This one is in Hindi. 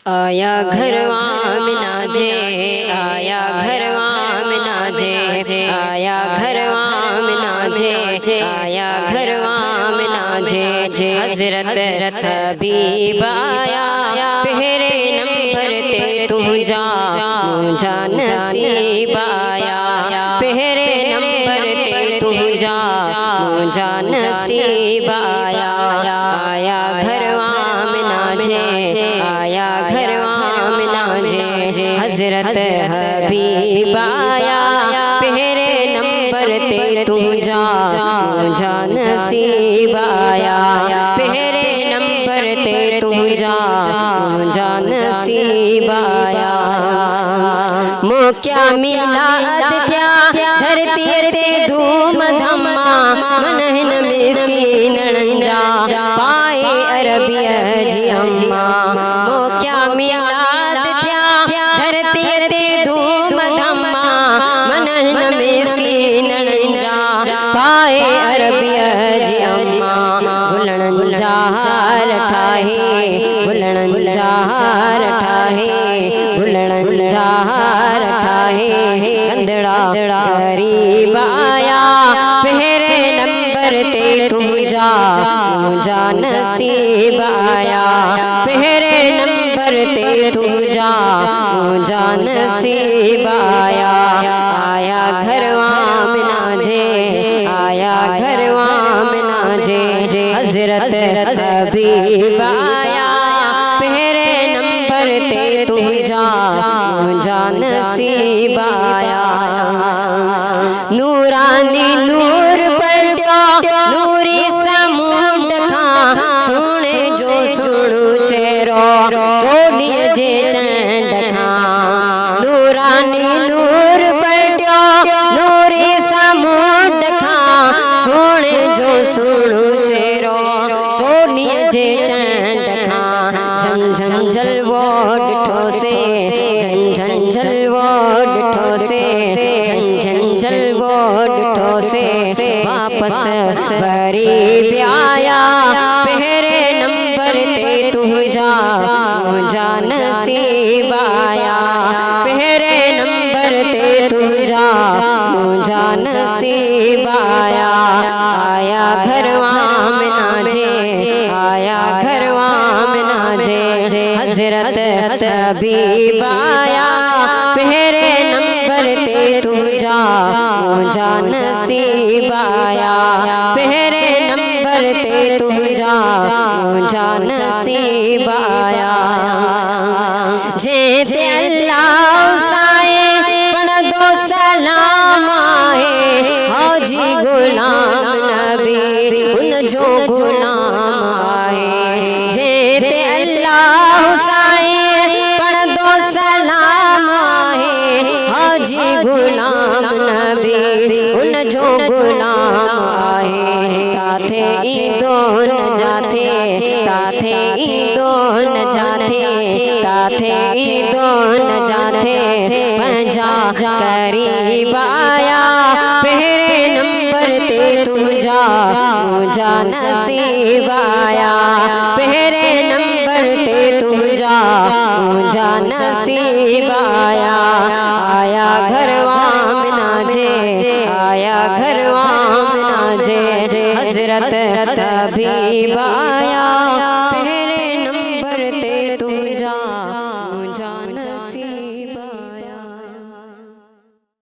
आया घरवा में नाजे, आया घरवा में नाजे, आया घरवा में नाजे, आया घरवा में नाजे। हजरत हबीब आया पहरे नंबर ते तू जा, मुझा नसीब आया पहरे नंबर ते तू जा, मुझा नसीब आया। आया घरवा में नाजे, आया घरवा में नाजे। हजरत हबीब आया पहरे नंबर ते तू जा, मुझा नसीब आया पहरे नंबर ते तू जा, मुझा नसीब आया। क्या मिलाद थया धरती ते धूम धम्मा, मनहन मिस्कीन जा पाए अरबिया जी अम्मा। क्या मिलाद थया धरती ते धूम धम्मा, मनहन मिस्कीन जा पाए अरबिया जी अम्मा। बुलण जहार ठाहे, बुलण जहार ठाहे, बुलण जहार गंधड़ा गरीब आया पहरे नंबर ते तू जा, मुझा नसीब आया पहरे नंबर ते तू जा, मुझा नसीब आया। आया घरवा में नाजे, आया घरवा में नाजे। हजरत हबीब आया पहरे नंबर ते तू जा, मुझा नसीब आया। नूरानी नूर पलट्यो नूरी समुंड खा, सुने जो सुणु चेरो चोड़िए जे चंड खा। नूरानी नूर पलट्यो नूरी समुंड खा, सुने जो सुणु चेरो चोड़िए जे चंड खा। झम झम जलवो डिठो से, झम झम जलवो डिठो से, झम झम जलवो डिठो से। वापस गरीब आया पहरे नंबर ते तू जा, मुझा नसीब आया पहरे नंबर ते तू जा, मुझा नसीब आया। आया घरवा में नाजे, आया घरवा में नाजे। हजरत हबीब आया पहरे नंबर ते तू जा, मुझा नसीब आया पहरे नंबर ते तू जा, मुझा नसीब आया। जे पे अल्लाह साए पढ़ दो सलाम आए, हाजी गुलाम नबी उन जो गुलाम आए। जे पे अल्लाह साए पढ़ दो सलाम आए, हाजी गुलाम नबी उन जो गुलाम आए। ताथे ईंदो न जाथे, ताथे ईंदो न जाथे, ताथे ईंदो न जाथे। पंजा करीब आया पहरे नंबर ते तू जा, मुझा नसीब आया पहरे नंबर ते तू जा, मुझा नसीब आया। आया घरवा में नाजे, आया घरवा में नाजे। हजरत हबीब आया पहरे नंबर ते तू जा।